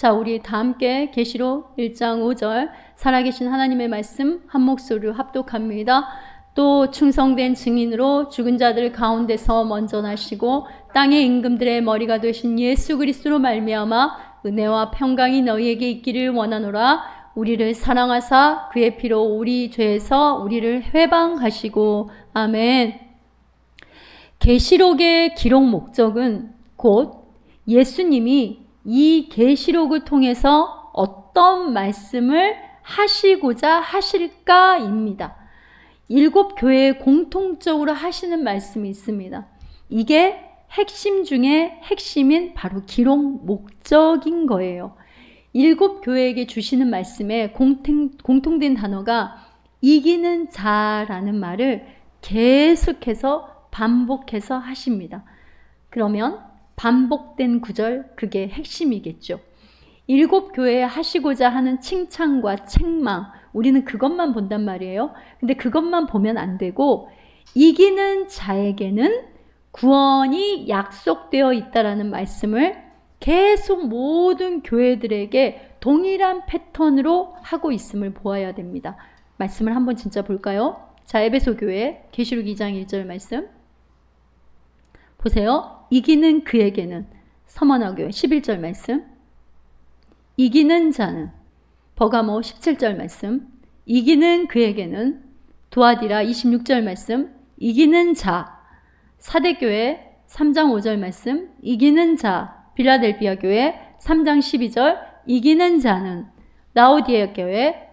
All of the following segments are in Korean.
자, 우리 다 함께 계시록 1장 5절 살아계신 하나님의 말씀 한 목소리로 합독합니다. 또 충성된 증인으로 죽은 자들 가운데서 먼저 나시고 땅의 임금들의 머리가 되신 예수 그리스도로 말미암아 은혜와 평강이 너희에게 있기를 원하노라. 우리를 사랑하사 그의 피로 우리 죄에서 우리를 해방하시고. 아멘. 계시록의 기록 목적은 곧 예수님이 이 계시록을 통해서 어떤 말씀을 하시고자 하실까입니다. 7 교회에 공통적으로 하시는 말씀이 있습니다. 이게 핵심 중에 핵심인 바로 기록 목적인 거예요. 7 교회에게 주시는 말씀에 공통된 단어가 이기는 자라는 말을 계속해서 반복해서 하십니다. 그러면 반복된 구절, 그게 핵심이겠죠. 7 교회에 하시고자 하는 칭찬과 책망, 우리는 그것만 본단 말이에요. 근데 그것만 보면 안 되고 이기는 자에게는 구원이 약속되어 있다라는 말씀을 계속 모든 교회들에게 동일한 패턴으로 하고 있음을 보아야 됩니다. 말씀을 한번 진짜 볼까요? 자, 에베소 교회 계시록 2장 1절 말씀 보세요. 이기는 그에게는, 서머나 교회 11절 말씀, 이기는 자는, 버가모 17절 말씀, 이기는 그에게는, 두아디라 26절 말씀, 이기는 자, 사대교회 3장 5절 말씀, 이기는 자, 빌라델비아 교회 3장 12절, 이기는 자는, 라오디에 교회,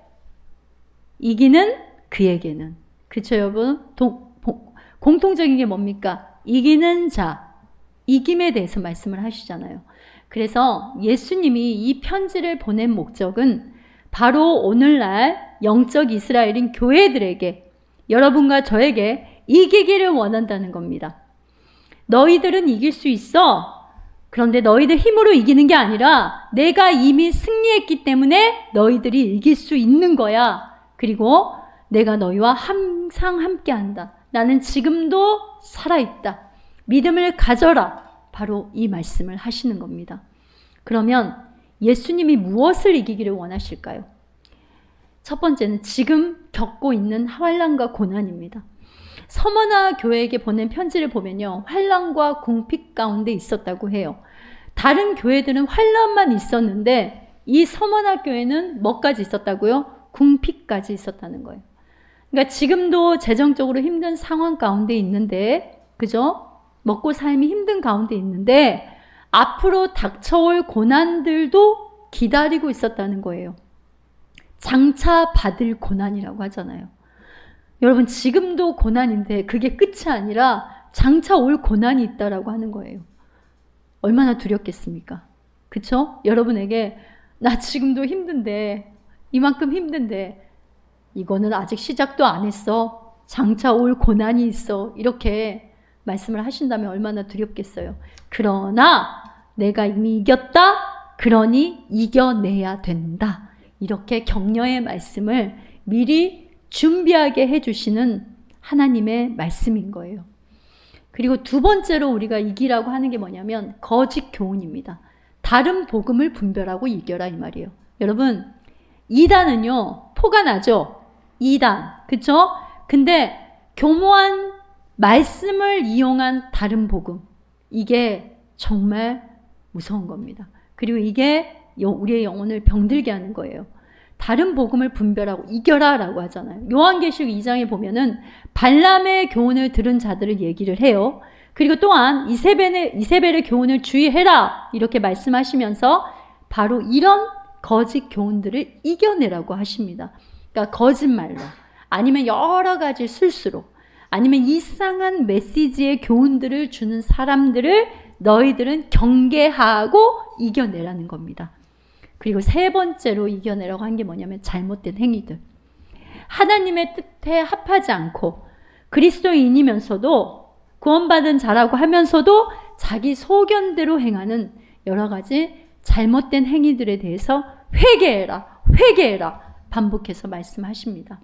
이기는 그에게는. 그쵸 여러분? 공통적인 게 뭡니까? 이기는 자, 이김에 대해서 말씀을 하시잖아요. 그래서 예수님이 이 편지를 보낸 목적은 바로 오늘날 영적 이스라엘인 교회들에게, 여러분과 저에게 이기기를 원한다는 겁니다. 너희들은 이길 수 있어. 그런데 너희들 힘으로 이기는 게 아니라 내가 이미 승리했기 때문에 너희들이 이길 수 있는 거야. 그리고 내가 너희와 항상 함께한다. 나는 지금도 살아있다. 믿음을 가져라. 바로 이 말씀을 하시는 겁니다. 그러면 예수님이 무엇을 이기기를 원하실까요? 첫 번째는 지금 겪고 있는 환난과 고난입니다. 서머나 교회에게 보낸 편지를 보면요, 환난과 궁핍 가운데 있었다고 해요. 다른 교회들은 환난만 있었는데 이 서머나 교회는 뭐까지 있었다고요? 궁핍까지 있었다는 거예요. 그러니까 지금도 재정적으로 힘든 상황 가운데 있는데, 그죠? 먹고 삶이 힘든 가운데 있는데 앞으로 닥쳐올 고난들도 기다리고 있었다는 거예요. 장차 받을 고난이라고 하잖아요. 여러분, 지금도 고난인데 그게 끝이 아니라 장차 올 고난이 있다라고 하는 거예요. 얼마나 두렵겠습니까? 그쵸? 여러분에게 나 지금도 힘든데, 이만큼 힘든데 이거는 아직 시작도 안 했어. 장차 올 고난이 있어. 이렇게 말씀을 하신다면 얼마나 두렵겠어요. 그러나 내가 이미 이겼다. 그러니 이겨내야 된다. 이렇게 격려의 말씀을 미리 준비하게 해주시는 하나님의 말씀인 거예요. 그리고 두 번째로 우리가 이기라고 하는 게 뭐냐면 거짓 교훈입니다. 다른 복음을 분별하고 이겨라 이 말이에요. 여러분, 이단은요 포가 나죠. 이단, 그쵸? 근데 교모한 말씀을 이용한 다른 복음, 이게 정말 무서운 겁니다. 그리고 이게 우리의 영혼을 병들게 하는 거예요. 다른 복음을 분별하고 이겨라 라고 하잖아요. 요한계시록 2장에 보면은 발람의 교훈을 들은 자들을 얘기를 해요. 그리고 또한 이세벨의 교훈을 주의해라 이렇게 말씀하시면서 바로 이런 거짓 교훈들을 이겨내라고 하십니다. 그러니까 거짓말로, 아니면 여러 가지 술수로, 아니면 이상한 메시지의 교훈들을 주는 사람들을 너희들은 경계하고 이겨내라는 겁니다. 그리고 세 번째로 이겨내라고 한 게 뭐냐면 잘못된 행위들. 하나님의 뜻에 합하지 않고 그리스도인이면서도 구원받은 자라고 하면서도 자기 소견대로 행하는 여러 가지 잘못된 행위들에 대해서 회개해라, 회개해라 반복해서 말씀하십니다.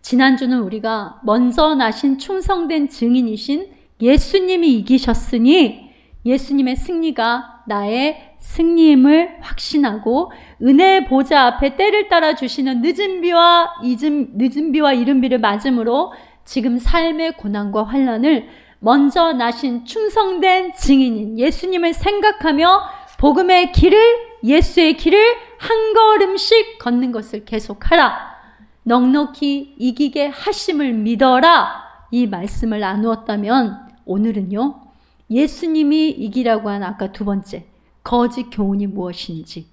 지난주는 우리가 먼저 나신 충성된 증인이신 예수님이 이기셨으니 예수님의 승리가 나의 승리임을 확신하고 은혜의 보좌 앞에 때를 따라 주시는 늦은 비와 이른 비를 맞음으로 지금 삶의 고난과 환난을 먼저 나신 충성된 증인인 예수님을 생각하며 복음의 길을, 예수의 길을 한 걸음씩 걷는 것을 계속하라. 넉넉히 이기게 하심을 믿어라. 이 말씀을 나누었다면 오늘은요, 예수님이 이기라고 한 아까 두 번째 거짓 교훈이 무엇인지,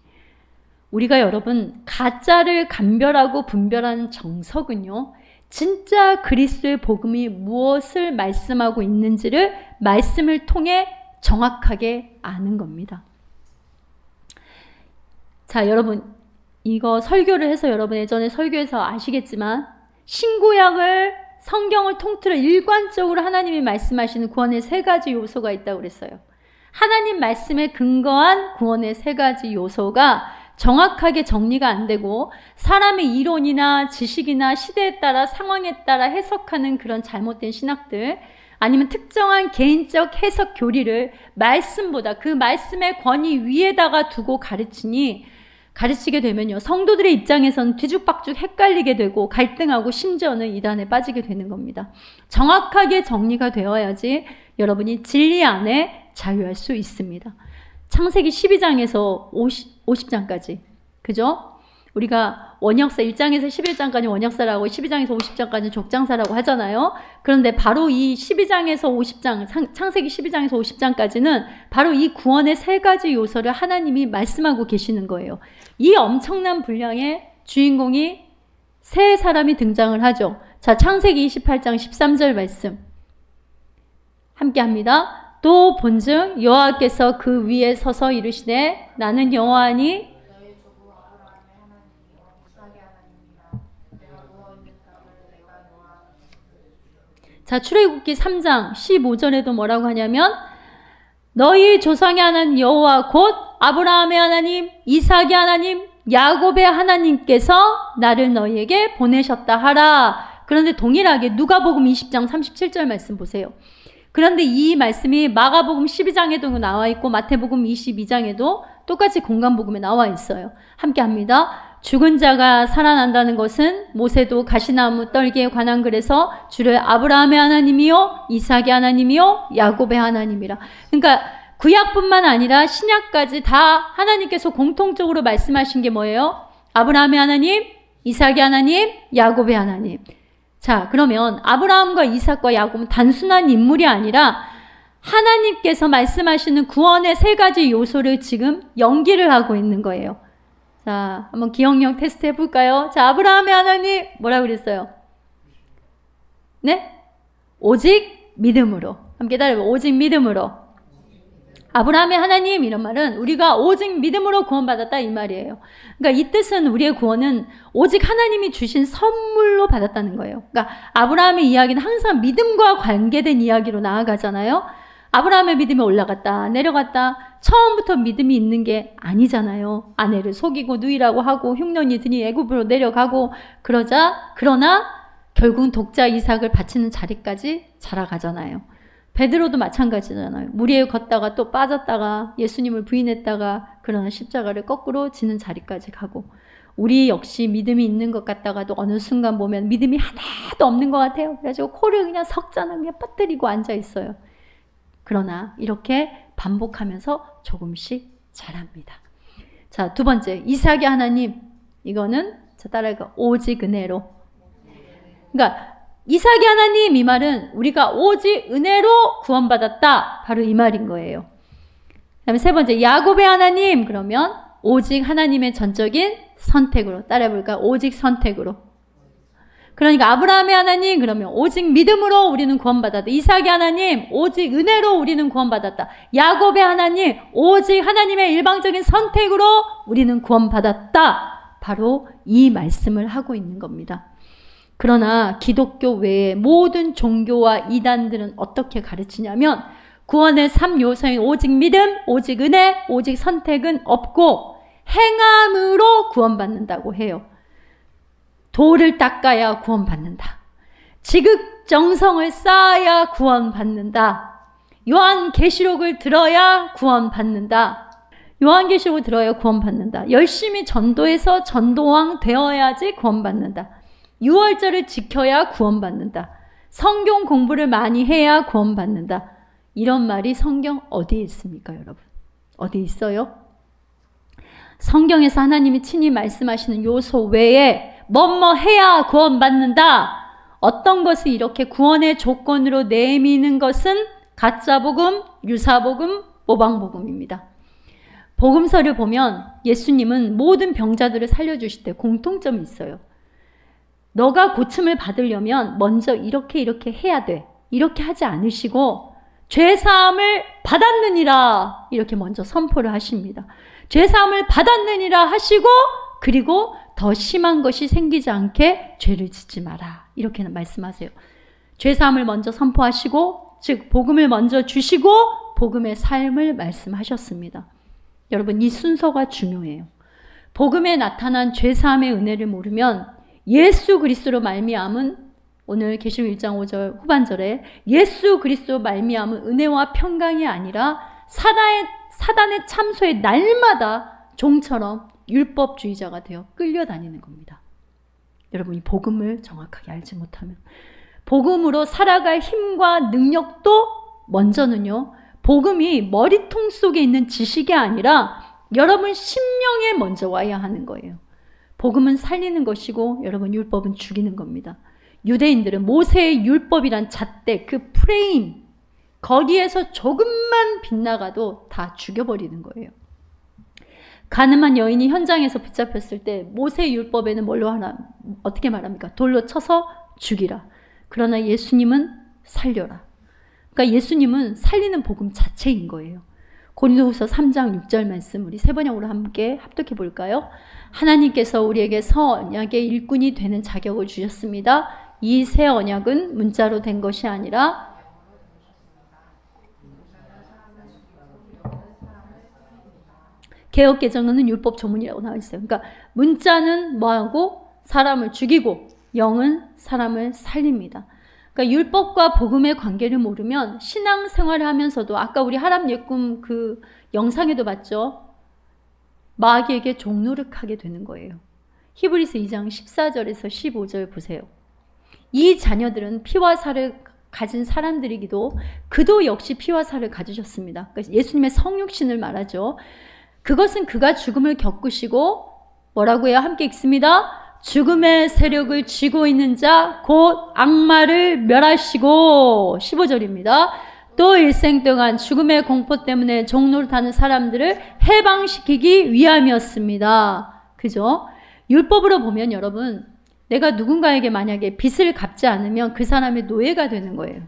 우리가 여러분 가짜를 감별하고 분별하는 정석은요, 진짜 그리스도의 복음이 무엇을 말씀하고 있는지를 말씀을 통해 정확하게 아는 겁니다. 자, 여러분, 이거 설교를 해서 여러분 예전에 설교에서 아시겠지만 신구약을, 성경을 통틀어 일관적으로 하나님이 말씀하시는 구원의 세 가지 요소가 있다고 그랬어요. 하나님 말씀에 근거한 구원의 세 가지 요소가 정확하게 정리가 안 되고 사람의 이론이나 지식이나 시대에 따라, 상황에 따라 해석하는 그런 잘못된 신학들, 아니면 특정한 개인적 해석 교리를 말씀보다 그 말씀의 권위 위에다가 두고 가르치게 되면요, 성도들의 입장에서는 뒤죽박죽 헷갈리게 되고 갈등하고 심지어는 이단에 빠지게 되는 겁니다. 정확하게 정리가 되어야지 여러분이 진리 안에 자유할 수 있습니다. 창세기 12장에서 50장까지, 그죠? 우리가 원역사 1장에서 11장까지 원역사라고 12장에서 50장까지 족장사라고 하잖아요. 그런데 바로 이 12장에서 50장, 창세기 12장에서 50장까지는 바로 이 구원의 세 가지 요소를 하나님이 말씀하고 계시는 거예요. 이 엄청난 분량의 주인공이 세 사람이 등장을 하죠. 자, 창세기 28장 13절 말씀 함께 합니다. 또 본즉 여호와께서 그 위에 서서 이르시되 나는 여호와니 자, 출애굽기 3장 15절에도 뭐라고 하냐면 너희 조상의 하나님 여호와 곧 아브라함의 하나님, 이삭의 하나님, 야곱의 하나님께서 나를 너희에게 보내셨다 하라. 그런데 동일하게 누가복음 20장 37절 말씀 보세요. 그런데 이 말씀이 마가복음 12장에도 나와 있고 마태복음 22장에도 똑같이 공간복음에 나와 있어요. 함께 합니다. 죽은 자가 살아난다는 것은 모세도 가시나무 떨기에 관한 글에서 주를 아브라함의 하나님이요 이삭의 하나님이요 야곱의 하나님이라. 그러니까 구약뿐만 아니라 신약까지 다 하나님께서 공통적으로 말씀하신 게 뭐예요? 아브라함의 하나님, 이삭의 하나님, 야곱의 하나님. 자, 그러면 아브라함과 이삭과 야곱은 단순한 인물이 아니라 하나님께서 말씀하시는 구원의 세 가지 요소를 지금 연기를 하고 있는 거예요. 자, 한번 기억력 테스트 해볼까요? 자, 아브라함의 하나님 뭐라고 그랬어요? 네? 오직 믿음으로. 함께 따라해봐요. 오직 믿음으로. 아브라함의 하나님 이런 말은 우리가 오직 믿음으로 구원받았다 이 말이에요. 그러니까 이 뜻은 우리의 구원은 오직 하나님이 주신 선물로 받았다는 거예요. 그러니까 아브라함의 이야기는 항상 믿음과 관계된 이야기로 나아가잖아요. 아브라함의 믿음이 올라갔다 내려갔다, 처음부터 믿음이 있는 게 아니잖아요. 아내를 속이고 누이라고 하고 흉년이 드니 애굽으로 내려가고 그러나 결국은 독자 이삭을 바치는 자리까지 자라가잖아요. 베드로도 마찬가지잖아요. 물 위에 걷다가 또 빠졌다가 예수님을 부인했다가 그러나 십자가를 거꾸로 지는 자리까지 가고, 우리 역시 믿음이 있는 것 같다가도 어느 순간 보면 믿음이 하나도 없는 것 같아요. 그래가지고 코를 그냥 석잔을 그냥 빠뜨리고 앉아 있어요. 그러나 이렇게 반복하면서 조금씩 자랍니다. 자, 두 번째, 이삭의 하나님. 이거는 자, 따라가 오직 은혜로. 그러니까 이삭의 하나님 이 말은 우리가 오직 은혜로 구원받았다. 바로 이 말인 거예요. 그 다음에 세 번째, 야곱의 하나님. 그러면 오직 하나님의 전적인 선택으로. 따라해볼까? 오직 선택으로. 그러니까 아브라함의 하나님 그러면 오직 믿음으로 우리는 구원받았다. 이삭의 하나님 오직 은혜로 우리는 구원받았다. 야곱의 하나님 오직 하나님의 일방적인 선택으로 우리는 구원받았다. 바로 이 말씀을 하고 있는 겁니다. 그러나 기독교 외에 모든 종교와 이단들은 어떻게 가르치냐면 구원의 3요소인 오직 믿음, 오직 은혜, 오직 선택은 없고 행함으로 구원받는다고 해요. 돌을 닦아야 구원받는다. 지극정성을 쌓아야 구원받는다. 요한계시록을 들어야 구원받는다. 요한계시록 들어야 구원받는다. 열심히 전도해서 전도왕 되어야지 구원받는다. 유월절을 지켜야 구원받는다. 성경 공부를 많이 해야 구원받는다. 이런 말이 성경 어디에 있습니까, 여러분? 어디 있어요? 성경에서 하나님이 친히 말씀하시는 요소 외에 뭐뭐 해야 구원받는다. 어떤 것을 이렇게 구원의 조건으로 내미는 것은 가짜복음, 유사복음, 모방복음입니다. 복음서를 보면 예수님은 모든 병자들을 살려주실 때 공통점이 있어요. 너가 고침을 받으려면 먼저 이렇게 해야 돼. 이렇게 하지 않으시고 죄사함을 받았느니라 이렇게 먼저 선포를 하십니다. 죄사함을 받았느니라 하시고 그리고 더 심한 것이 생기지 않게 죄를 짓지 마라 이렇게 말씀하세요. 죄사함을 먼저 선포하시고 즉 복음을 먼저 주시고 복음의 삶을 말씀하셨습니다. 여러분 이 순서가 중요해요. 복음에 나타난 죄사함의 은혜를 모르면 예수 그리스도로 말미암은 오늘 계시록 1장 5절 후반절에 예수 그리스도 말미암은 은혜와 평강이 아니라 사단의 참소에 날마다 종처럼 율법주의자가 되어 끌려다니는 겁니다. 여러분이 복음을 정확하게 알지 못하면 복음으로 살아갈 힘과 능력도 먼저는요. 복음이 머리통 속에 있는 지식이 아니라 여러분 심령에 먼저 와야 하는 거예요. 복음은 살리는 것이고 여러분 율법은 죽이는 겁니다. 유대인들은 모세의 율법이란 잣대 그 프레임 거기에서 조금만 빗나가도 다 죽여버리는 거예요. 가늠한 여인이 현장에서 붙잡혔을 때 모세의 율법에는 뭘로 하나 어떻게 말합니까? 돌로 쳐서 죽이라. 그러나 예수님은 살려라. 그러니까 예수님은 살리는 복음 자체인 거예요. 고린도후서 3장 6절 말씀 우리 세 번역으로 함께 합독해 볼까요? 하나님께서 우리에게 새 언약의 일꾼이 되는 자격을 주셨습니다. 이 새 언약은 문자로 된 것이 아니라 개역개정은 율법 조문이라고 나와 있어요. 그러니까 문자는 뭐하고 사람을 죽이고 영은 사람을 살립니다. 그러니까 율법과 복음의 관계를 모르면 신앙생활을 하면서도 아까 우리 하람 예꿈 그 영상에도 봤죠. 마귀에게 종노릇하게 되는 거예요. 히브리서 2장 14절에서 15절 보세요. 이 자녀들은 피와 살을 가진 사람들이기도 그도 역시 피와 살을 가지셨습니다. 그러니까 예수님의 성육신을 말하죠. 그것은 그가 죽음을 겪으시고 뭐라고 해야 함께 읽습니다. 죽음의 세력을 쥐고 있는 자 곧 악마를 멸하시고 15절입니다. 또 일생 동안 죽음의 공포 때문에 종노릇하는 사람들을 해방시키기 위함이었습니다. 그죠? 율법으로 보면 여러분 내가 누군가에게 만약에 빚을 갚지 않으면 그 사람의 노예가 되는 거예요.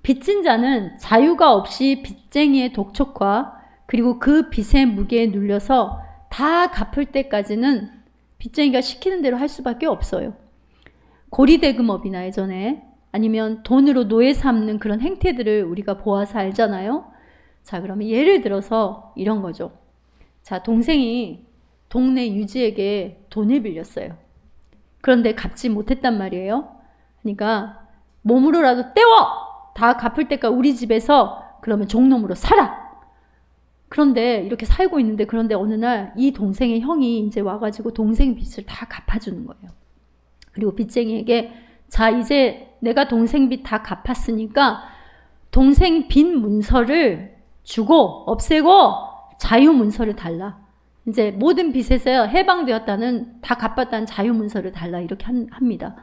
빚진 자는 자유가 없이 빚쟁이의 독촉과 그리고 그 빚의 무게에 눌려서 다 갚을 때까지는 빚쟁이가 시키는 대로 할 수밖에 없어요. 고리대금업이나 예전에 아니면 돈으로 노예 삼는 그런 행태들을 우리가 보아서 알잖아요. 자, 그러면 예를 들어서 이런 거죠. 자, 동생이 동네 유지에게 돈을 빌렸어요. 그런데 갚지 못했단 말이에요. 그러니까 몸으로라도 때워! 다 갚을 때까지 우리 집에서 그러면 종놈으로 살아! 그런데 이렇게 살고 있는데 그런데 어느 날 이 동생의 형이 이제 와가지고 동생 빚을 다 갚아주는 거예요. 그리고 빚쟁이에게 자 이제 내가 동생 빚 다 갚았으니까 동생 빚 문서를 주고 없애고 자유 문서를 달라. 이제 모든 빚에서 해방되었다는 다 갚았다는 자유 문서를 달라 이렇게 합니다.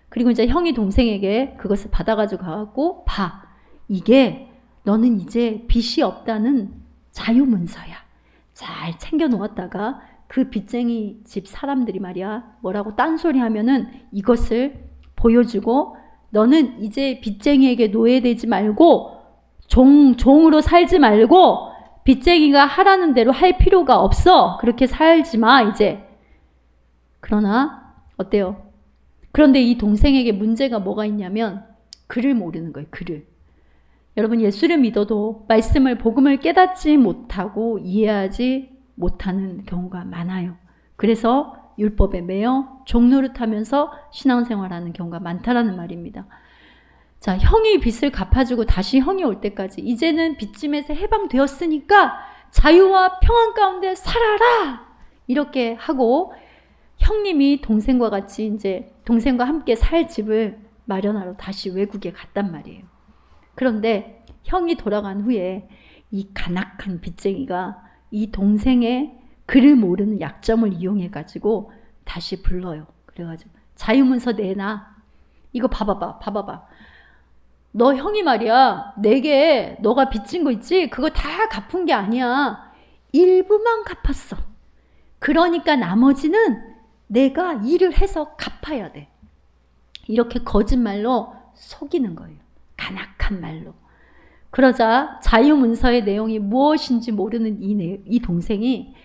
그리고 이제 형이 동생에게 그것을 받아가지고 가고 봐 이게 너는 이제 빚이 없다는 자유 문서야. 잘 챙겨 놓았다가 그 빚쟁이 집 사람들이 말이야 뭐라고 딴소리 하면은 이것을 보여주고 너는 이제 빚쟁이에게 노예되지 말고 종으로 살지 말고 빚쟁이가 하라는 대로 할 필요가 없어. 그렇게 살지 마 이제. 그러나 어때요? 그런데 이 동생에게 문제가 뭐가 있냐면 글을 모르는 거예요. 글을. 여러분 예수를 믿어도 말씀을 복음을 깨닫지 못하고 이해하지 못하는 경우가 많아요. 그래서 율법에 매여 종노릇하면서 신앙생활하는 경우가 많다라는 말입니다. 자, 형이 빚을 갚아주고 다시 형이 올 때까지 이제는 빚짐에서 해방되었으니까 자유와 평안 가운데 살아라! 이렇게 하고 형님이 동생과 같이 이제 동생과 함께 살 집을 마련하러 다시 외국에 갔단 말이에요. 그런데 형이 돌아간 후에 이 간악한 빚쟁이가 이 동생의 글을 모르는 약점을 이용해가지고 다시 불러요. 그래가지고 자유문서 내놔. 이거 봐봐봐. 너 형이 말이야, 내게 너가 빚진 거 있지? 그거 다 갚은 게 아니야. 일부만 갚았어. 그러니까 나머지는 내가 일을 해서 갚아야 돼. 이렇게 거짓말로 속이는 거예요. 간악한 말로. 그러자 자유문서의 내용이 무엇인지 모르는 이 동생이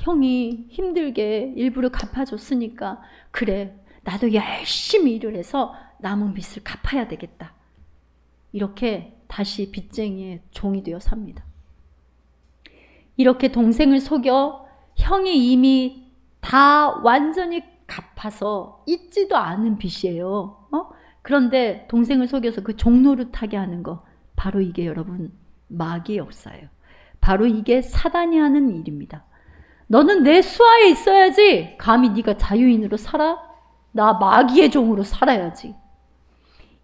형이 힘들게 일부러 갚아줬으니까 그래, 나도 열심히 일을 해서 남은 빚을 갚아야 되겠다. 이렇게 다시 빚쟁이의 종이 되어 삽니다. 이렇게 동생을 속여 형이 이미 다 완전히 갚아서 있지도 않은 빚이에요. 그런데 동생을 속여서 그 종노릇하게 하는 거, 바로 이게 여러분 마귀의 역사예요. 바로 이게 사단이 하는 일입니다. 너는 내 수하에 있어야지. 감히 네가 자유인으로 살아? 나 마귀의 종으로 살아야지.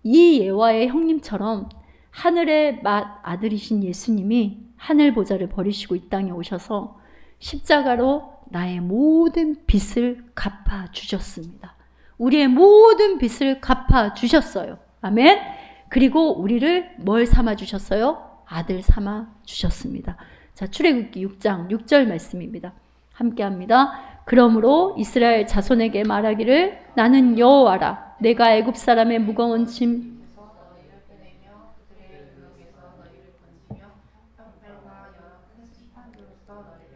이 예화의 형님처럼 하늘의 아들이신 예수님이 하늘 보좌를 버리시고 이 땅에 오셔서 십자가로 나의 모든 빚을 갚아주셨습니다. 우리의 모든 빚을 갚아주셨어요. 아멘. 그리고 우리를 뭘 삼아주셨어요? 아들 삼아주셨습니다. 자, 출애굽기 6장 6절 말씀입니다. 함께합니다. 그러므로 이스라엘 자손에게 말하기를 나는 여호와라. 내가 애굽 사람의 무거운 짐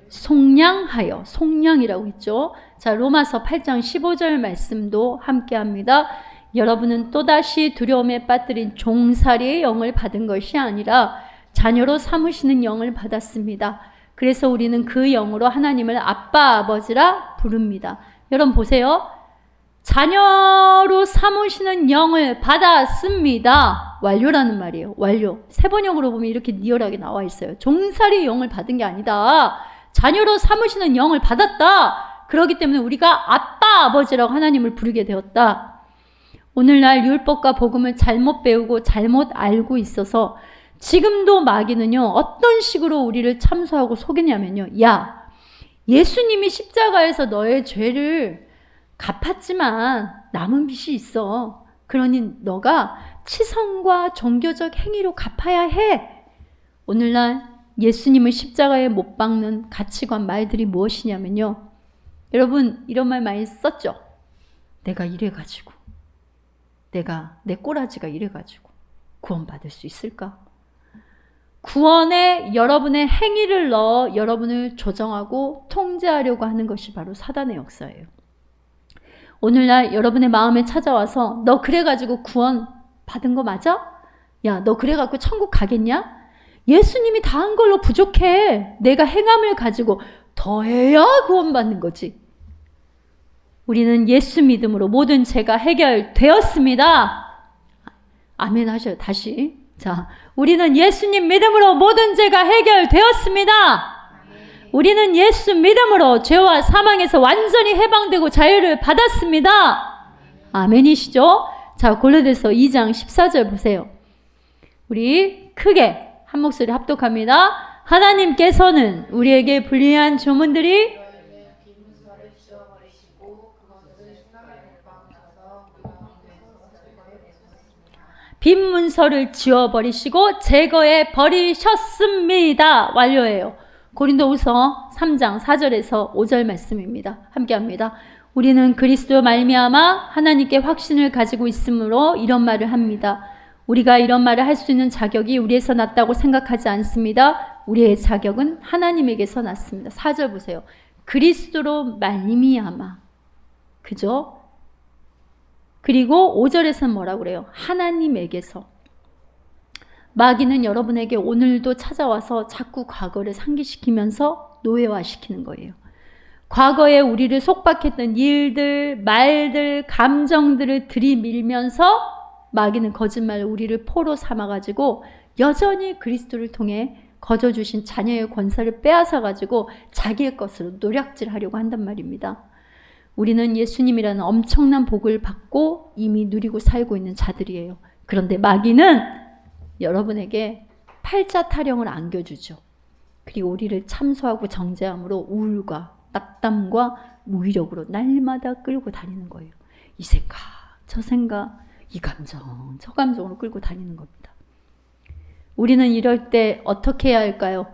속량하여, 속량이라고 했죠. 자, 로마서 8장 15절 말씀도 함께합니다. 여러분은 또다시 두려움에 빠뜨린 종살이의 영을 받은 것이 아니라 자녀로 삼으시는 영을 받았습니다. 그래서 우리는 그 영으로 하나님을 아빠, 아버지라 부릅니다. 여러분 보세요. 자녀로 삼으시는 영을 받았습니다. 완료라는 말이에요. 완료. 세번역으로 보면 이렇게 리얼하게 나와 있어요. 종살이의 영을 받은 게 아니다. 자녀로 삼으시는 영을 받았다. 그렇기 때문에 우리가 아빠, 아버지라고 하나님을 부르게 되었다. 오늘날 율법과 복음을 잘못 배우고 잘못 알고 있어서 지금도 마귀는요, 어떤 식으로 우리를 참소하고 속이냐면요. 야, 예수님이 십자가에서 너의 죄를 갚았지만 남은 빚이 있어. 그러니 너가 치성과 종교적 행위로 갚아야 해. 오늘날 예수님을 십자가에 못 박는 가치관 말들이 무엇이냐면요. 여러분 이런 말 많이 썼죠? 내가 이래가지고, 내 꼬라지가 이래가지고 구원받을 수 있을까? 구원에 여러분의 행위를 넣어 여러분을 조정하고 통제하려고 하는 것이 바로 사단의 역사예요. 오늘날 여러분의 마음에 찾아와서 너 그래가지고 구원 받은 거 맞아? 야, 너 그래갖고 천국 가겠냐? 예수님이 다 한 걸로 부족해. 내가 행함을 가지고 더해야 구원받는 거지. 우리는 예수 믿음으로 모든 죄가 해결되었습니다. 아멘 하셔요. 다시. 자, 우리는 예수님 믿음으로 모든 죄가 해결되었습니다. 우리는 예수 믿음으로 죄와 사망에서 완전히 해방되고 자유를 받았습니다. 아멘이시죠? 자, 골로새서 2장 14절 보세요. 우리 크게 한 목소리 합독합니다. 하나님께서는 우리에게 불리한 조문들이 빈 문서를 지워버리시고 제거해 버리셨습니다. 완료예요. 고린도후서 3장 4절에서 5절 말씀입니다. 함께합니다. 우리는 그리스도 말미암아 하나님께 확신을 가지고 있으므로 이런 말을 합니다. 우리가 이런 말을 할 수 있는 자격이 우리에서 났다고 생각하지 않습니다. 우리의 자격은 하나님에게서 났습니다. 4절 보세요. 그리스도로 말미암아. 그죠? 그리고 5절에서는 뭐라고 그래요? 하나님에게서. 마귀는 여러분에게 오늘도 찾아와서 자꾸 과거를 상기시키면서 노예화시키는 거예요. 과거에 우리를 속박했던 일들, 말들, 감정들을 들이밀면서 마귀는 거짓말로 우리를 포로 삼아가지고 여전히 그리스도를 통해 거저 주신 자녀의 권세를 빼앗아 가지고 자기의 것으로 노략질하려고 한단 말입니다. 우리는 예수님이라는 엄청난 복을 받고 이미 누리고 살고 있는 자들이에요. 그런데 마귀는 여러분에게 팔자 타령을 안겨주죠. 그리고 우리를 참소하고 정죄함으로 우울과 낙담과 무기력으로 날마다 끌고 다니는 거예요. 이 생각, 저 생각, 이 감정, 저 감정으로 끌고 다니는 겁니다. 우리는 이럴 때 어떻게 해야 할까요?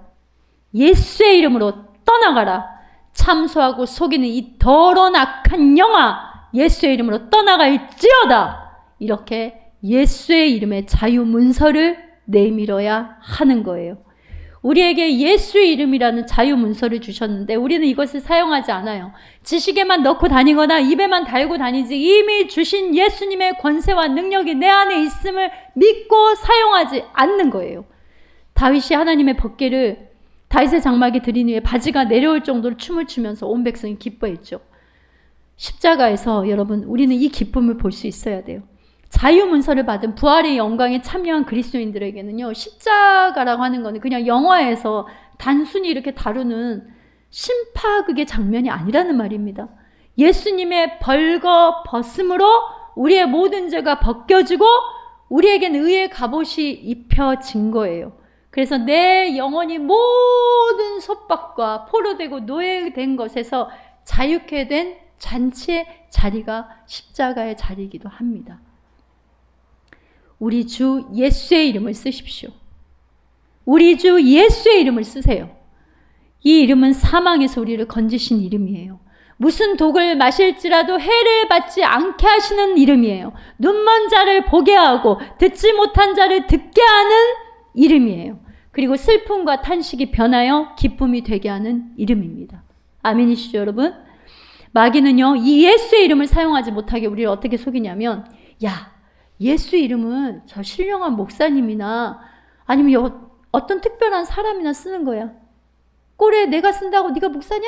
예수의 이름으로 떠나가라. 참소하고 속이는 이 더러운 악한 영아, 예수의 이름으로 떠나갈지어다. 이렇게 예수의 이름의 자유 문서를 내밀어야 하는 거예요. 우리에게 예수의 이름이라는 자유 문서를 주셨는데 우리는 이것을 사용하지 않아요. 지식에만 넣고 다니거나 입에만 달고 다니지 이미 주신 예수님의 권세와 능력이 내 안에 있음을 믿고 사용하지 않는 거예요. 다윗이 하나님의 법궤를 다윗의 장막에 들인 후에 바지가 내려올 정도로 춤을 추면서 온 백성이 기뻐했죠. 십자가에서 여러분 우리는 이 기쁨을 볼 수 있어야 돼요. 자유문서를 받은 부활의 영광에 참여한 그리스도인들에게는요, 십자가라고 하는 거는 그냥 영화에서 단순히 이렇게 다루는 심파극의 장면이 아니라는 말입니다. 예수님의 벌거 벗음으로 우리의 모든 죄가 벗겨지고 우리에게는 의의 갑옷이 입혀진 거예요. 그래서 내 영혼이 모든 속박과 포로되고 노예된 것에서 자유케 된 잔치의 자리가 십자가의 자리이기도 합니다. 우리 주 예수의 이름을 쓰십시오. 우리 주 예수의 이름을 쓰세요. 이 이름은 사망에서 우리를 건지신 이름이에요. 무슨 독을 마실지라도 해를 받지 않게 하시는 이름이에요. 눈먼 자를 보게 하고 듣지 못한 자를 듣게 하는 이름이에요. 그리고 슬픔과 탄식이 변하여 기쁨이 되게 하는 이름입니다. 아멘이시죠, 여러분? 마귀는요, 이 예수의 이름을 사용하지 못하게 우리를 어떻게 속이냐면, 야, 예수 이름은 저 신령한 목사님이나 아니면 어떤 특별한 사람이나 쓰는 거야. 꼴에 내가 쓴다고 네가 목사냐?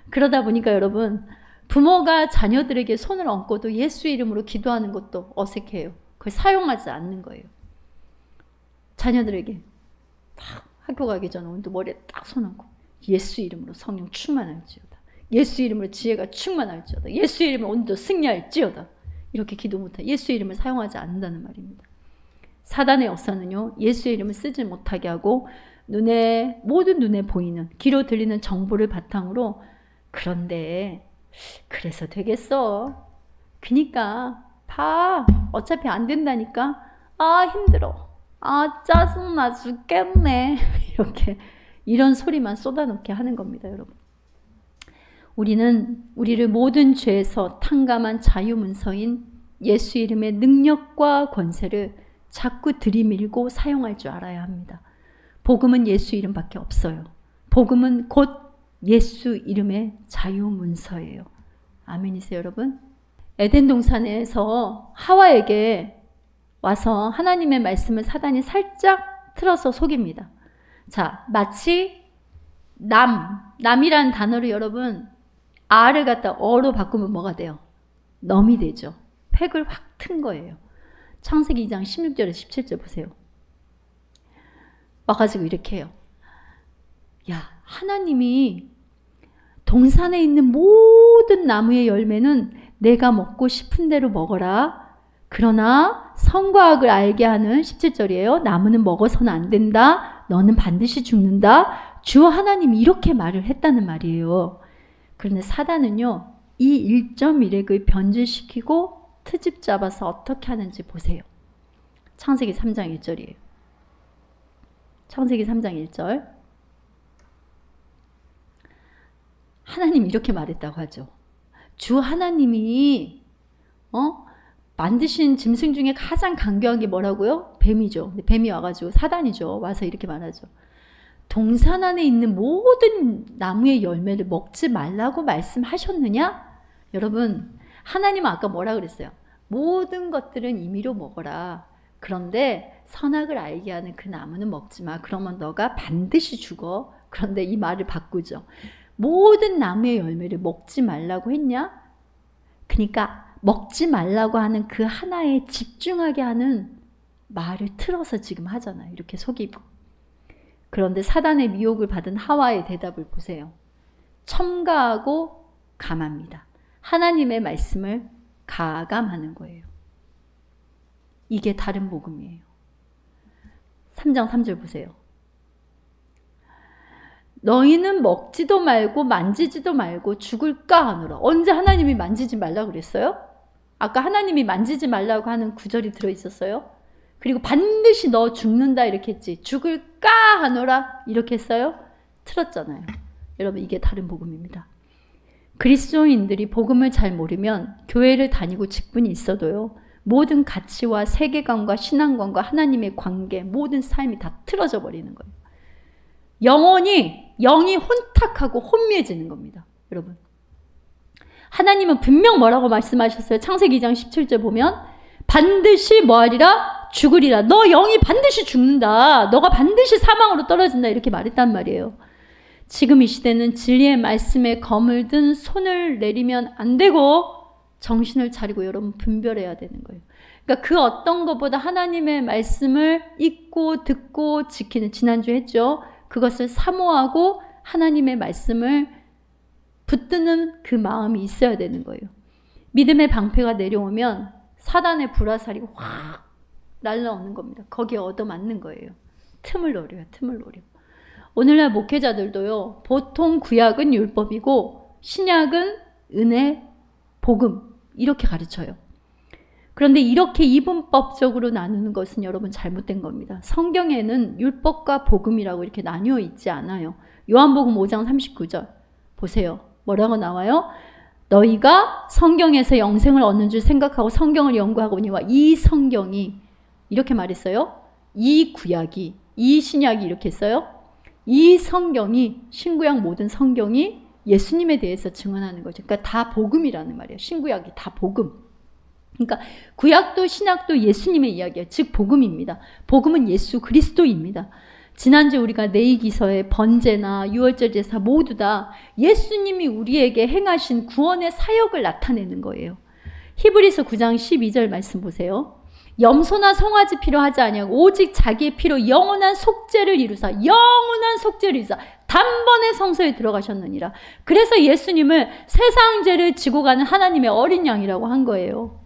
그러다 보니까 여러분, 부모가 자녀들에게 손을 얹고도 예수 이름으로 기도하는 것도 어색해요. 그걸 사용하지 않는 거예요. 자녀들에게 딱 학교 가기 전에 오늘도 머리에 딱 손 얹고 예수 이름으로 성령 충만할지어다. 예수 이름으로 지혜가 충만할지어다. 예수 이름으로 오늘도 승리할지어다. 이렇게 기도 못해. 예수의 이름을 사용하지 않는다는 말입니다. 사단의 역사는요, 예수의 이름을 쓰지 못하게 하고 모든 눈에 보이는 귀로 들리는 정보를 바탕으로 그런데 그래서 되겠어. 그니까 봐. 어차피 안 된다니까. 아 힘들어. 아 짜증나 죽겠네. 이렇게 이런 소리만 쏟아놓게 하는 겁니다, 여러분. 우리는 우리를 모든 죄에서 탕감한 자유문서인 예수 이름의 능력과 권세를 자꾸 들이밀고 사용할 줄 알아야 합니다. 복음은 예수 이름밖에 없어요. 복음은 곧 예수 이름의 자유문서예요. 아멘이세요, 여러분? 에덴 동산에서 하와에게 와서 하나님의 말씀을 사단이 살짝 틀어서 속입니다. 자, 마치 남이라는 단어를 여러분 아를 갖다 어로 바꾸면 뭐가 돼요? 넘이 되죠. 팩을 확 튼 거예요. 창세기 2장 16절에 17절 보세요. 와가지고 이렇게 해요. 야, 하나님이 동산에 있는 모든 나무의 열매는 내가 먹고 싶은 대로 먹어라. 그러나 선과 악을 알게 하는 17절이에요. 나무는 먹어서는 안 된다. 너는 반드시 죽는다. 주 하나님이 이렇게 말을 했다는 말이에요. 그런데 사단은요, 이 1.1핵을 변질시키고 트집 잡아서 어떻게 하는지 보세요. 창세기 3장 1절이에요. 창세기 3장 1절. 하나님이 이렇게 말했다고 하죠. 주 하나님이 만드신 짐승 중에 가장 강교한 게 뭐라고요? 뱀이죠. 뱀이 와가지고 사단이죠. 와서 이렇게 말하죠. 동산 안에 있는 모든 나무의 열매를 먹지 말라고 말씀하셨느냐? 여러분, 하나님은 아까 뭐라 그랬어요? 모든 것들은 임의로 먹어라. 그런데 선악을 알게 하는 그 나무는 먹지 마. 그러면 너가 반드시 죽어. 그런데 이 말을 바꾸죠. 모든 나무의 열매를 먹지 말라고 했냐? 그러니까 먹지 말라고 하는 그 하나에 집중하게 하는 말을 틀어서 지금 하잖아요. 이렇게 속이고. 그런데 사단의 미혹을 받은 하와의 대답을 보세요. 첨가하고 감합니다. 하나님의 말씀을 가감하는 거예요. 이게 다른 복음이에요. 3장 3절 보세요. 너희는 먹지도 말고 만지지도 말고 죽을까 하노라. 언제 하나님이 만지지 말라고 그랬어요? 아까 하나님이 만지지 말라고 하는 구절이 들어있었어요. 그리고 반드시 너 죽는다 이렇게 했지. 죽을까 하노라 이렇게 했어요. 틀었잖아요. 여러분 이게 다른 복음입니다. 그리스도인들이 복음을 잘 모르면 교회를 다니고 직분이 있어도요. 모든 가치와 세계관과 신앙관과 하나님의 관계 모든 삶이 다 틀어져 버리는 거예요. 영이 혼탁하고 혼미해지는 겁니다. 여러분 하나님은 분명 뭐라고 말씀하셨어요? 창세기 2장 17절 보면 반드시 뭐하리라? 죽으리라. 너 영이 반드시 죽는다. 너가 반드시 사망으로 떨어진다. 이렇게 말했단 말이에요. 지금 이 시대는 진리의 말씀에 검을 든 손을 내리면 안 되고 정신을 차리고 여러분 분별해야 되는 거예요. 그러니까 그 어떤 것보다 하나님의 말씀을 읽고 듣고 지키는, 지난주에 했죠. 그것을 사모하고 하나님의 말씀을 붙드는 그 마음이 있어야 되는 거예요. 믿음의 방패가 내려오면 사단의 불화살이 확 날라오는 겁니다. 거기에 얻어맞는 거예요. 틈을 노려요. 틈을 노려. 오늘날 목회자들도요. 보통 구약은 율법이고 신약은 은혜, 복음 이렇게 가르쳐요. 그런데 이렇게 이분법적으로 나누는 것은 여러분 잘못된 겁니다. 성경에는 율법과 복음이라고 이렇게 나뉘어 있지 않아요. 요한복음 5장 39절 보세요. 뭐라고 나와요? 너희가 성경에서 영생을 얻는 줄 생각하고 성경을 연구하거니와 이 성경이 이렇게 말했어요. 이 구약이, 이 신약이 이렇게 했어요. 이 성경이, 신구약 모든 성경이 예수님에 대해서 증언하는 거죠. 그러니까 다 복음이라는 말이에요. 신구약이 다 복음. 그러니까 구약도 신약도 예수님의 이야기예요. 즉 복음입니다. 복음은 예수 그리스도입니다. 지난주 우리가 내이기서의 번제나 유월절 제사 모두 다 예수님이 우리에게 행하신 구원의 사역을 나타내는 거예요. 히브리서 9장 12절 말씀 보세요. 염소나 송아지 피로 하지 아니하고 오직 자기의 피로 영원한 속죄를 이루사 단번에 성소에 들어가셨느니라. 그래서 예수님을 세상 죄를 지고 가는 하나님의 어린 양이라고 한 거예요.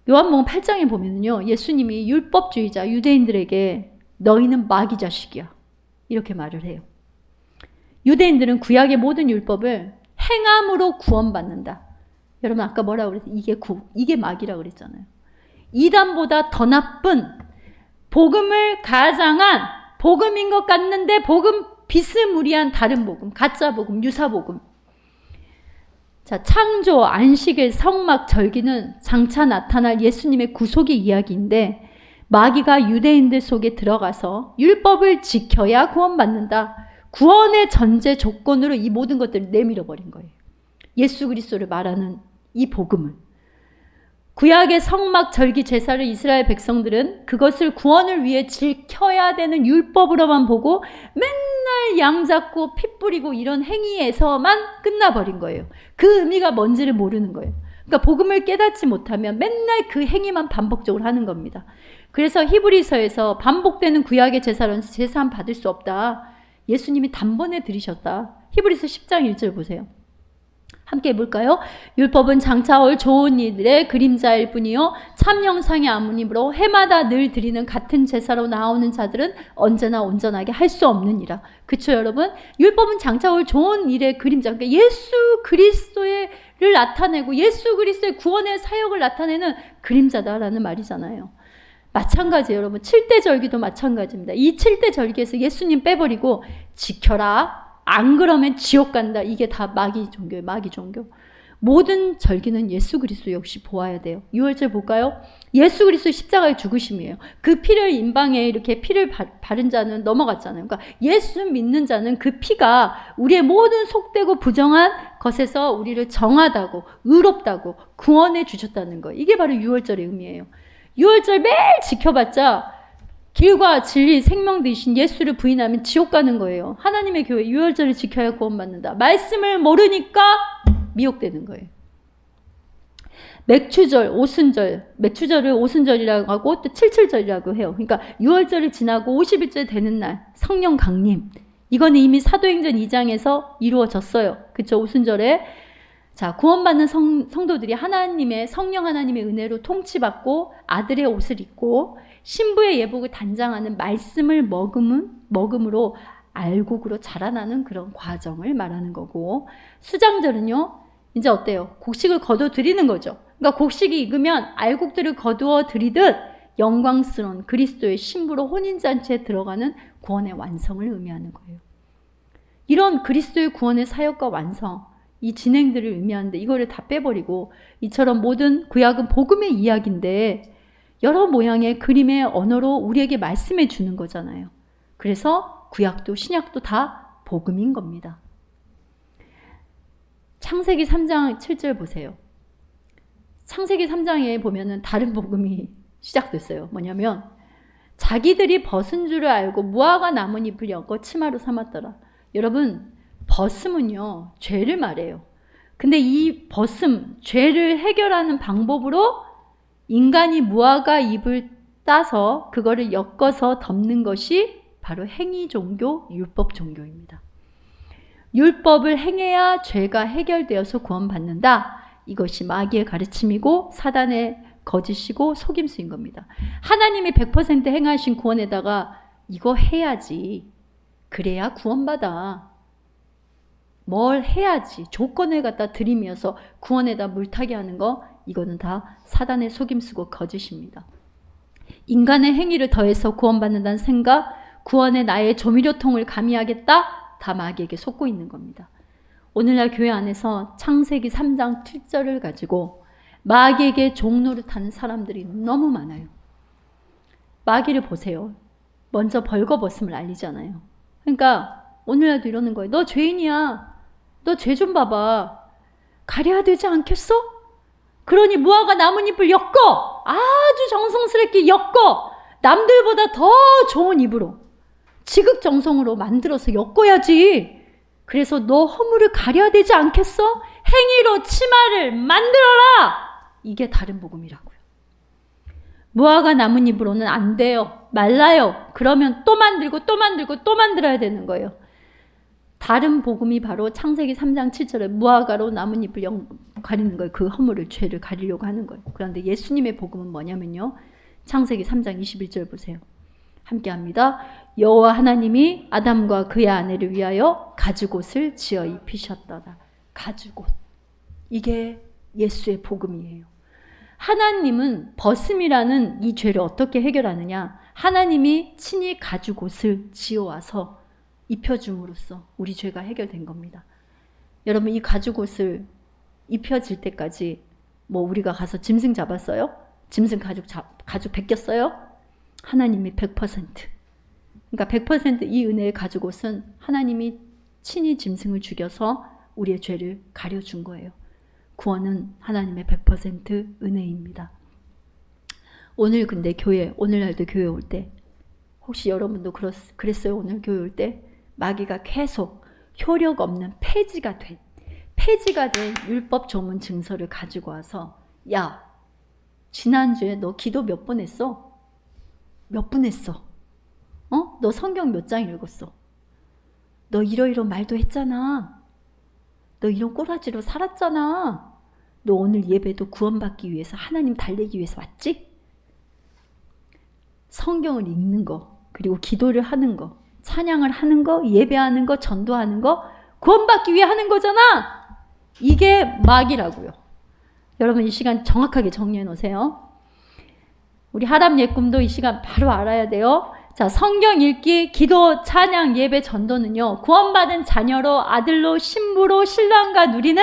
요한복음 8장에 보면요. 예수님이 율법주의자 유대인들에게 너희는 마귀 자식이야 이렇게 말을 해요. 유대인들은 구약의 모든 율법을 행함으로 구원받는다. 여러분 아까 뭐라고 그랬어요? 이게 마귀라고 그랬잖아요. 이단보다 더 나쁜 복음을 가장한 복음인 것 같는데 복음 비스무리한 다른 복음, 가짜 복음, 유사 복음. 자, 창조, 안식일, 성막, 절기는 장차 나타날 예수님의 구속의 이야기인데 마귀가 유대인들 속에 들어가서 율법을 지켜야 구원받는다. 구원의 전제 조건으로 이 모든 것들을 내밀어 버린 거예요. 예수 그리스도를 말하는 이 복음을. 구약의 성막, 절기, 제사를 이스라엘 백성들은 그것을 구원을 위해 지켜야 되는 율법으로만 보고 맨날 양 잡고 피 뿌리고 이런 행위에서만 끝나버린 거예요. 그 의미가 뭔지를 모르는 거예요. 그러니까 복음을 깨닫지 못하면 맨날 그 행위만 반복적으로 하는 겁니다. 그래서 히브리서에서 반복되는 구약의 제사로는 제사함 받을 수 없다. 예수님이 단번에 들이셨다. 히브리서 10장 1절 보세요. 함께 해볼까요? 율법은 장차 올 좋은 이들의 그림자일 뿐이요 참 형상이 아무니므로 해마다 늘 드리는 같은 제사로 나오는 자들은 언제나 온전하게 할 수 없느니라. 그쵸 여러분? 율법은 장차 올 좋은 일의 그림자. 그러니까 예수 그리스도를 나타내고 예수 그리스도의 구원의 사역을 나타내는 그림자다라는 말이잖아요. 마찬가지예요 여러분. 7대 절기도 마찬가지입니다. 이 7대 절기에서 예수님 빼버리고 지켜라. 안 그러면 지옥 간다. 이게 다 마귀 종교예요. 마귀 종교. 모든 절기는 예수 그리스도 역시 보아야 돼요. 6월절 볼까요? 예수 그리스도 십자가의 죽으심이에요. 그 피를 임방에 이렇게 피를 바른 자는 넘어갔잖아요. 그러니까 예수 믿는 자는 그 피가 우리의 모든 속되고 부정한 것에서 우리를 정하다고 의롭다고 구원해 주셨다는 거예요. 이게 바로 6월절의 의미예요. 6월절 매일 지켜봤자 길과 진리 생명 되신 예수를 부인하면 지옥 가는 거예요. 하나님의 교회 유월절을 지켜야 구원받는다. 말씀을 모르니까 미혹되는 거예요. 맥추절, 오순절, 맥추절을 오순절이라고 하고 또 칠칠절이라고 해요. 그러니까 6월절이 지나고 50일절 되는 날 성령 강림. 이거는 이미 사도행전 2장에서 이루어졌어요. 그쵸? 오순절에 자, 구원받는 성도들이 하나님의 성령 하나님의 은혜로 통치받고 아들의 옷을 입고 신부의 예복을 단장하는 말씀을 먹음으로 알곡으로 자라나는 그런 과정을 말하는 거고, 수장절은요 이제 어때요? 곡식을 거둬 드리는 거죠. 그러니까 곡식이 익으면 알곡들을 거두어 드리듯 영광스러운 그리스도의 신부로 혼인잔치에 들어가는 구원의 완성을 의미하는 거예요. 이런 그리스도의 구원의 사역과 완성, 이 진행들을 의미하는데 이거를 다 빼버리고 이처럼 모든 구약은 복음의 이야기인데 여러 모양의 그림의 언어로 우리에게 말씀해 주는 거잖아요. 그래서 구약도 신약도 다 복음인 겁니다. 창세기 3장 7절 보세요. 창세기 3장에 보면은 다른 복음이 시작됐어요. 뭐냐면 자기들이 벗은 줄을 알고 무화과 나뭇잎을 엮어 치마로 삼았더라. 여러분, 벗음은요 죄를 말해요. 근데 이 벗음, 죄를 해결하는 방법으로 인간이 무화과 잎을 따서 그거를 엮어서 덮는 것이 바로 행위 종교, 율법 종교입니다. 율법을 행해야 죄가 해결되어서 구원받는다. 이것이 마귀의 가르침이고 사단의 거짓이고 속임수인 겁니다. 하나님이 100% 행하신 구원에다가 이거 해야지, 그래야 구원받아, 뭘 해야지, 조건을 갖다 들이면서 구원에다 물타기 하는 거, 이거는 다 사단의 속임수고 거짓입니다. 인간의 행위를 더해서 구원받는다는 생각, 구원에 나의 조미료통을 가미하겠다, 다 마귀에게 속고 있는 겁니다. 오늘날 교회 안에서 창세기 3장 7절을 가지고 마귀에게 종노릇하는 사람들이 너무 많아요. 마귀를 보세요. 먼저 벌거벗음을 알리잖아요. 그러니까 오늘날도 이러는 거예요. 너 죄인이야. 너 죄 좀 봐봐. 가려야 되지 않겠어? 그러니 무화과 나뭇잎을 엮어. 아주 정성스럽게 엮어. 남들보다 더 좋은 입으로 지극정성으로 만들어서 엮어야지. 그래서 너 허물을 가려야 되지 않겠어? 행위로 치마를 만들어라. 이게 다른 복음이라고요. 무화과 나뭇잎으로는 안 돼요. 말라요. 그러면 또 만들고 또 만들고 또 만들어야 되는 거예요. 다른 복음이 바로 창세기 3장 7절에 무화과로 나뭇잎을 가리는 거예요. 그 허물을, 죄를 가리려고 하는 거예요. 그런데 예수님의 복음은 뭐냐면요. 창세기 3장 21절 보세요. 함께 합니다. 여호와 하나님이 아담과 그의 아내를 위하여 가죽옷을 지어 입히셨더라. 가죽옷. 이게 예수의 복음이에요. 하나님은 벗음이라는 이 죄를 어떻게 해결하느냐? 하나님이 친히 가죽옷을 지어와서 입혀줌으로써 우리 죄가 해결된 겁니다. 여러분, 이 가죽옷을 입혀질 때까지 뭐 우리가 가서 짐승 잡았어요? 짐승 가죽 벗겼어요? 하나님이 100%. 그러니까 100% 이 은혜의 가죽옷은 하나님이 친히 짐승을 죽여서 우리의 죄를 가려준 거예요. 구원은 하나님의 100% 은혜입니다. 오늘 근데 오늘날도 교회 올 때, 혹시 여러분도 그랬어요? 오늘 교회 올 때 마귀가 계속 효력 없는 폐지가 된 율법 조문 증서를 가지고 와서, 야, 지난주에 너 기도 몇 번 했어? 몇 분 했어? 너 성경 몇 장 읽었어? 너 이러이러 말도 했잖아. 너 이런 꼬라지로 살았잖아. 너 오늘 예배도 구원받기 위해서, 하나님 달래기 위해서 왔지? 성경을 읽는 거, 그리고 기도를 하는 거, 찬양을 하는 거, 예배하는 거, 전도하는 거, 구원받기 위해 하는 거잖아. 이게 마귀라고요. 여러분, 이 시간 정확하게 정리해 놓으세요. 우리 하람 예꿈도 이 시간 바로 알아야 돼요. 자, 성경 읽기, 기도, 찬양, 예배, 전도는요, 구원받은 자녀로, 아들로, 신부로 신랑과 누리는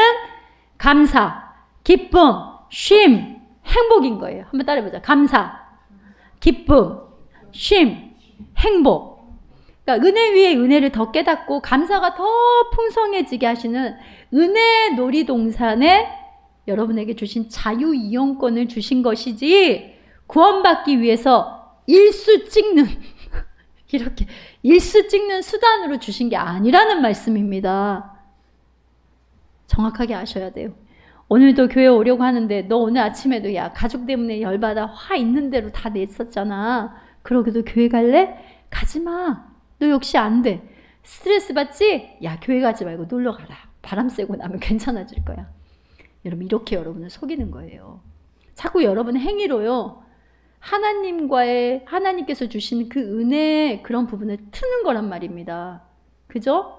감사, 기쁨, 쉼, 행복인 거예요. 한번 따라해보자. 감사, 기쁨, 쉼, 행복. 그러니까 은혜 위에 은혜를 더 깨닫고 감사가 더 풍성해지게 하시는 은혜 놀이동산에 여러분에게 주신 자유이용권을 주신 것이지, 구원받기 위해서 일수 찍는 이렇게 일수 찍는 수단으로 주신 게 아니라는 말씀입니다. 정확하게 아셔야 돼요. 오늘도 교회 오려고 하는데 너 오늘 아침에도 야 가족 때문에 열받아 화 있는 대로 다 냈었잖아. 그러고도 교회 갈래? 가지마. 너 역시 안 돼. 스트레스 받지? 야 교회 가지 말고 놀러 가라. 바람 쐬고 나면 괜찮아질 거야. 여러분 이렇게 여러분을 속이는 거예요. 자꾸 여러분의 행위로요. 하나님께서 주신 그 은혜의 그런 부분을 트는 거란 말입니다. 그죠?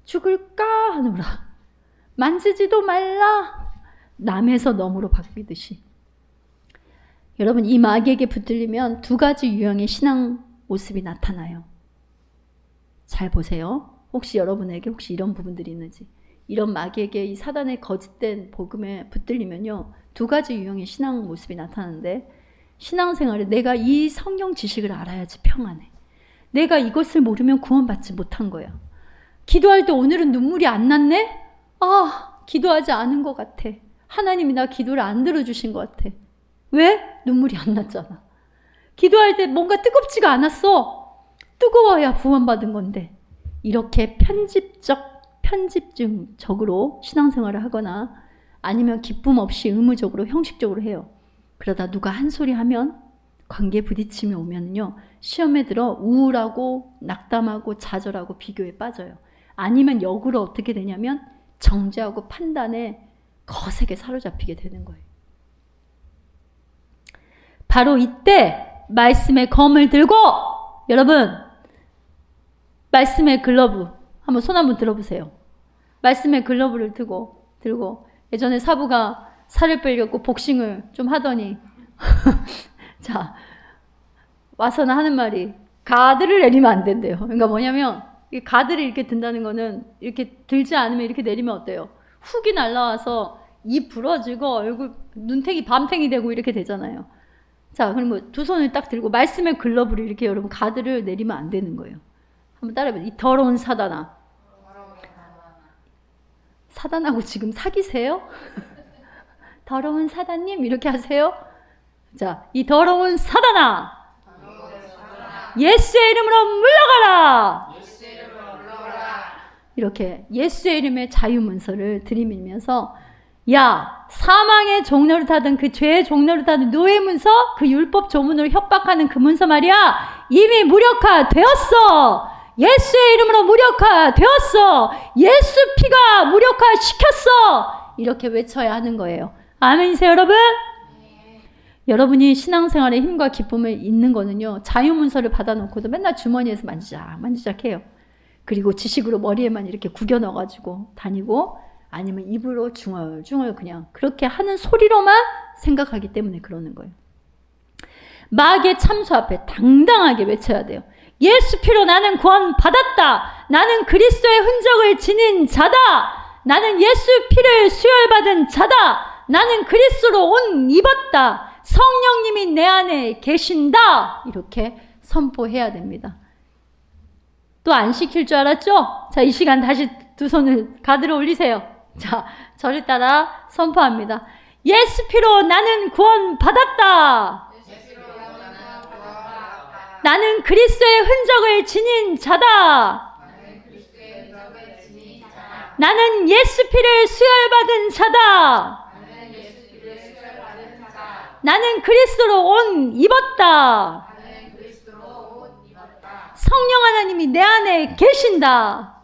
죽을까 하노라. 만지지도 말라. 남에서 넘으로 바뀌듯이. 여러분 이 마귀에게 붙들리면 두 가지 유형의 신앙 모습이 나타나요. 잘 보세요. 혹시 여러분에게 혹시 이런 부분들이 있는지. 이런 마귀에게 이 사단의 거짓된 복음에 붙들리면요. 두 가지 유형의 신앙 모습이 나타나는데 신앙생활에 내가 이 성경 지식을 알아야지 평안해. 내가 이것을 모르면 구원받지 못한 거야. 기도할 때 오늘은 눈물이 안 났네? 아, 기도하지 않은 것 같아. 하나님이 나 기도를 안 들어주신 것 같아. 왜? 눈물이 안 났잖아. 기도할 때 뭔가 뜨겁지가 않았어. 뜨거워야 구원받은 건데. 이렇게 편집적으로 신앙생활을 하거나 아니면 기쁨 없이 의무적으로 형식적으로 해요. 그러다 누가 한 소리 하면 관계에 부딪힘이 오면요. 시험에 들어 우울하고 낙담하고 좌절하고 비교에 빠져요. 아니면 역으로 어떻게 되냐면 정죄하고 판단에 거세게 사로잡히게 되는 거예요. 바로 이때 말씀의 검을 들고 여러분 말씀의 글러브 한번 손 한번 들어보세요. 말씀의 글러브를 들고 예전에 사부가 살을 빼려고 복싱을 좀 하더니 자 와서는 하는 말이 가드를 내리면 안 된대요. 그러니까 뭐냐면 이 가드를 이렇게 든다는 거는 이렇게 들지 않으면 이렇게 내리면 어때요? 훅이 날라와서 입 부러지고 얼굴 눈탱이 밤탱이 되고 이렇게 되잖아요. 자 그럼 뭐 두 손을 딱 들고 말씀의 글러브를 이렇게 여러분 가드를 내리면 안 되는 거예요. 한번 따라해봐요. 이 더러운 사단아. 사단하고 지금 사귀세요? 더러운 사단님 이렇게 하세요. 자, 이 더러운 사단아 예수의 이름으로 물러가라. 이렇게 예수의 이름의 자유문서를 들이밀면서 야 사망의 종노릇하던 그 죄의 노릇하던 노예문서 그 율법 조문으로 협박하는 그 문서 말이야 이미 무력화되었어. 예수의 이름으로 무력화되었어. 예수 피가 무력화시켰어. 이렇게 외쳐야 하는 거예요. 아멘이세요 여러분? 네. 여러분이 신앙생활에 힘과 기쁨을 잊는 거는요. 자유문서를 받아놓고도 맨날 주머니에서 만지작 해요. 그리고 지식으로 머리에만 이렇게 구겨 넣어가지고 다니고 아니면 입으로 중얼중얼 그냥 그렇게 하는 소리로만 생각하기 때문에 그러는 거예요. 마귀의 참소 앞에 당당하게 외쳐야 돼요. 예수 피로 나는 구원 받았다. 나는 그리스도의 흔적을 지닌 자다. 나는 예수 피를 수혈받은 자다. 나는 그리스도로 옷 입었다. 성령님이 내 안에 계신다. 이렇게 선포해야 됩니다. 또 안 시킬 줄 알았죠? 자, 이 시간 다시 두 손을 가드로 올리세요. 자, 저를 따라 선포합니다. 예수 피로 나는 구원 받았다. 나는 그리스도의 흔적을 지닌 자다. 나는 예수 피를 수혈받은 자다. 나는 그리스도로 옷 입었다. 성령 하나님이 내 안에 계신다.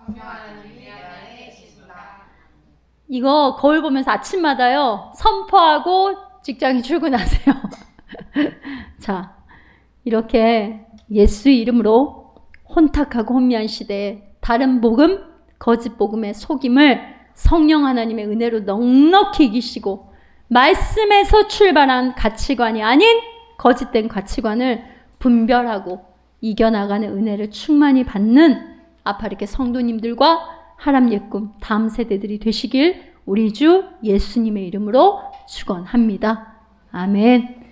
이거 거울 보면서 아침마다요 선포하고 직장에 출근하세요. 자, 이렇게 예수 이름으로 혼탁하고 혼미한 시대에 다른 복음, 거짓 복음의 속임을 성령 하나님의 은혜로 넉넉히 이기시고 말씀에서 출발한 가치관이 아닌 거짓된 가치관을 분별하고 이겨나가는 은혜를 충만히 받는 아파르케 성도님들과 하람 예꿈 다음 세대들이 되시길 우리 주 예수님의 이름으로 축원합니다. 아멘.